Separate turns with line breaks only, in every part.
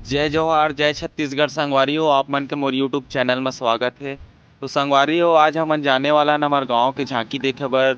जय जवाहर जय छत्तीसगढ़ संगवारी हो आप मन के मोर यूट्यूब चैनल में स्वागत है। तो संगवारी हो आज हमन जाने वाला न हमारे गांव के झांकी देखे बर।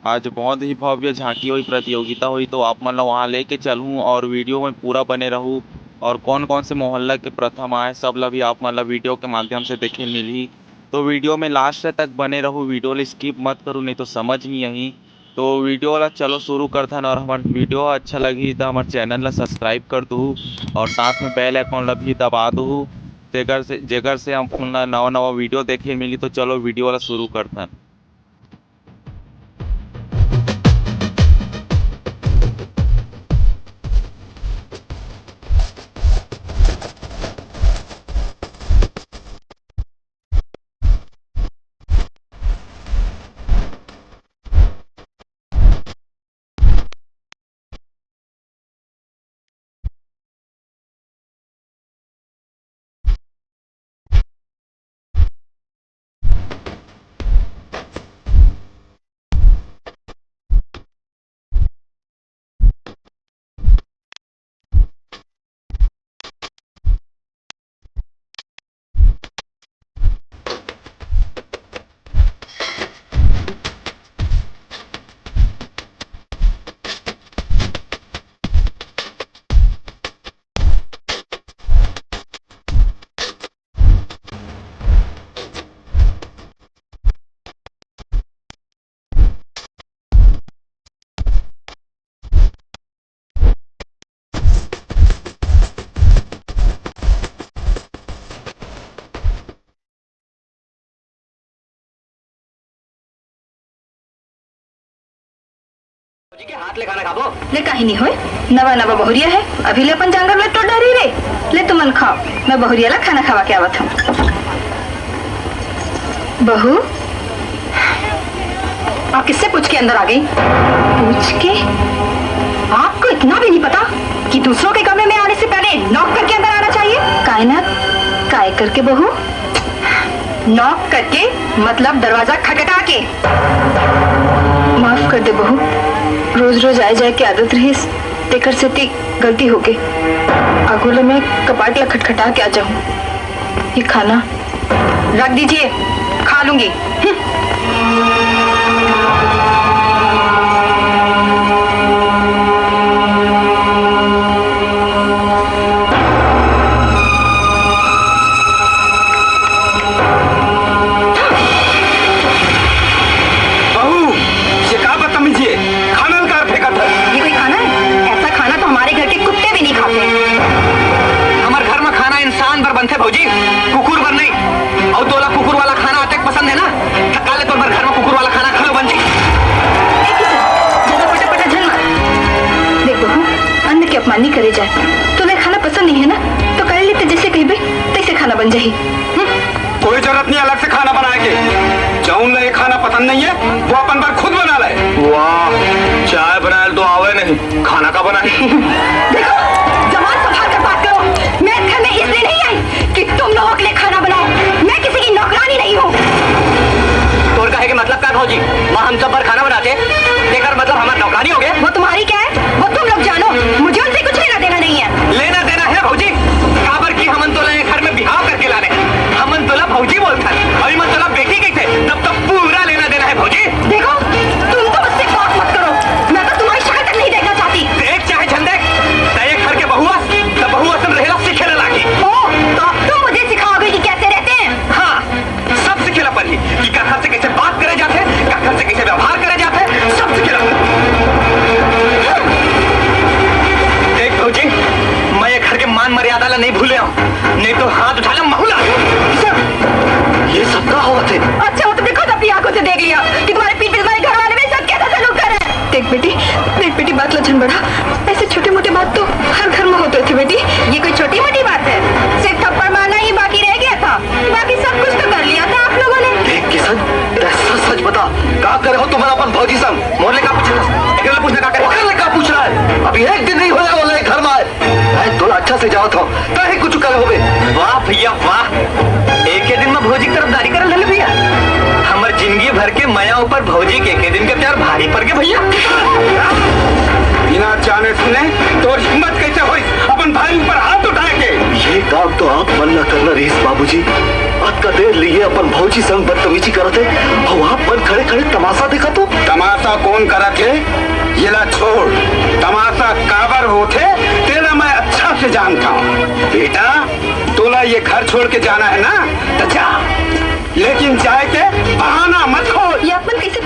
आज बहुत ही भव्य झांकी हुई प्रतियोगिता हुई तो आप मन ला वहाँ लेके चलूँ और वीडियो में पूरा बने रहूँ। और कौन कौन से मोहल्ला के प्रथम आए सब ला भी आप मन ला वीडियो के माध्यम से देखे मिलही। तो वीडियो में लास्ट तक बने रहूँ, वीडियो ला स्किप मत करूँ नहीं तो समझ नहीं आही। तो वीडियो ला चलो शुरू करथन और हमार वीडियो अच्छा लगी तो हमारे चैनल ला सब्सक्राइब कर दू और साथ में बेल आइकन ला भी दबा दू। जेकर से हम नवा नवा वीडियो देखे मिली। तो चलो वीडियो ला शुरू करथन।
जी के हाथ ले खाना खाबो
ले काहे नहीं होए। नवा नवा बहुरिया है, अभी ले अपन जांगर ले तो डरी रे। ले तुमन खाओ, मैं बहुरिया ला खाना खावा के आवत हूँ। बहू आप किससे पूछ के अंदर आ गई? पूछ के? आपको इतना भी नहीं पता कि दूसरों के कमरे में आने से पहले नॉक करके अंदर आना चाहिए? कायनात काय करके बहू? नॉक करके मतलब दरवाजा खटखटा के। माफ कर दे बहू, रोज रोज आए जाए की आदत रही, तेकर से ती गलती हो गई। आगोले में कपाट ला खटखटा के आ जाऊं। ये खाना रख दीजिए, खा लूंगी।
बनते भौजी कुकुर बन नहीं और तोला कुकुर वाला खाना अतेक पसंद है ना। थका ले तो घर में कुकुर वाला खाना खा लो बन जी।
ज्यादा पटा झल मार। देख बहू, अन्न की अपमान नहीं करे जाए। तुम्हें खाना पसंद नहीं है ना तो कर लेते जैसे कहीं भी तैसे खाना बन जाही।
कोई जरूरत नहीं अलग से खाना बनाए के। जौन ले खाना पसंद नहीं है वो अपन पर खुद बना ले। वाह, चाय बनाए तो आवे नहीं, खाना का बनाए।
देखो जबान संभाल कर बात करो। मैं घर में इसलिए नहीं आई कि तुम लोगों के लिए खाना बनाओ। मैं किसी की नौकरानी नहीं हूँ।
तोर कहे के मतलब क्या भौजी? माँ हम सब पर खाना बनाते देखकर मतलब हमारे नौकरानी हो गए?
वो तुम्हारी क्या है वो तुम लोग जानो। मुझे उनसे कुछ लेना देना नहीं है।
लेना देना है भौजी। काबर की हमन तोला घर में बिहाव करके लाने। हमन तोला भौजी बोलता अभी मन तोला बेटी गई थे तब तो पूरा लेना देना है भौजी।
देखो तुम तो मुझसे बात मत करो, मैं तो तुम्हारी शक्ल तक नहीं देखना चाहती।
देख चाहे झंडे तय घर के बहुआ तो बहुआ सब रहेला सिखेला लागी।
तो तुम मुझे सिखाओगे कि कैसे रहते हैं?
हाँ, सब सिखेला पर ही कि घर से कैसे बात करे जाते, घर से कैसे व्यवहार करे जाते, सब सिखेला। देख भौजी, मैं ये घर के मान मर्यादा ला नहीं भूले हूँ, नहीं तो हाथ उठा ला महूला। ये सब का हुआ थे?
अच्छा वो तुमने खुद अपनी आंखों से देख लिया कि तुम्हारे पीठ पे तुम्हारे घर वाले मेरे साथ कैसा सलूक कर रहे हैं। देख बेटी बात लक्षण बढ़ा। ऐसे छोटे मोटे बात तो हर घर में होते थे बेटी। ये कोई छोटी मोटी बात है? सिर्फ थप्पड़ मारना ही बाकी रह गया था, बाकी सब कुछ तो कर लिया था आप लोगों ने।
देख किशन, सच बता क्या करे हो तुम्हारा अपन भौजी संग? मोहल्ले का पूछना क्या करे? क्या पूछ रहा है? अभी एक दिन नहीं होया बोले घर में आए तो अच्छा से जाओ तो कहीं कुछ करे होगे। वाह भैया वाह, एक दिन में भौजी की तरफदारी कर ले भैया। हमार जिंदगी भर के माया ऊपर भौजी के दिन के प्यार भारी पड़ गए भैया। बिना जाने सुने तो हिम्मत कैसे हुई अपन भाई ऊपर हाथ उठाए के? अपन भौजी संग बदतमीजी करते और वहाँ पर खड़े खड़े तमाशा देखा तो
तमाशा कौन करा थे? ये ला छोड़, तमाशा काबर होते तेरा मैं अच्छा से जानता हूँ। बेटा तोला ये घर छोड़ के जाना है ना, तो जा, लेकिन जाए के बहाना मत खोज।
ये अपन कैसे